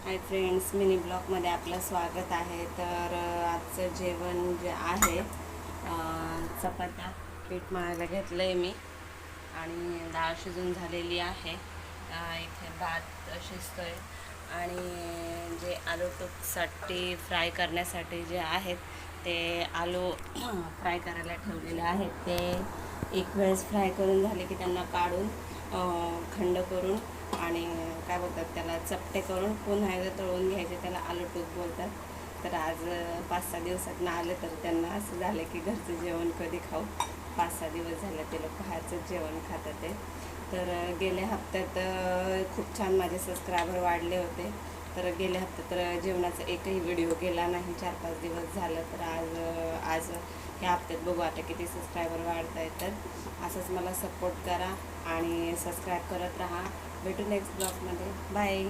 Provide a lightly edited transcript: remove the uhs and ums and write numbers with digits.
Hi friends, mini ब्लॉगमध्ये आपलं स्वागत आहे. तर आजचं जेवण जे आहे चपात्या पीठ मळायला घेतलं आहे मी आणि डाळ शिजून झालेली आहे. इथे भात शिजतोय आणि जे आलू टोपसाठी फ्राय करण्यासाठी जे आहेत ते आलू फ्राय करायला ठेवलेले आहेत. ते एक वेळेस फ्राय करून झाले की त्यांना काढून खंड करून आणि काय बोलतात त्याला चपटे करून पुन्हा एकदा तळून घ्यायचे. त्याला आलू टूप बोलतात. तर आज 5-6 दिवसातनं आले तर त्यांना असं झालं की घरचं जेवण कधी खाऊ. 5-6 दिवस झाले ते लोक बाहेरचं जेवण खातात ते. तर गेल्या हप्त्यात खूप छान माझे सबस्क्रायबर वाढले होते. तर गेल्या हप्त्यात तर जेवणाचा एकही व्हिडिओ गेला नाही. 4-5 दिवस झालं. तर आज ह्या हप्त्यात बघू आता किती सबस्क्रायबर वाढत आहेत. तर असंच मला सपोर्ट करा आणि सबस्क्राईब करत राहा. भेटू नेक्स्ट ब्लॉगमध्ये. बाय.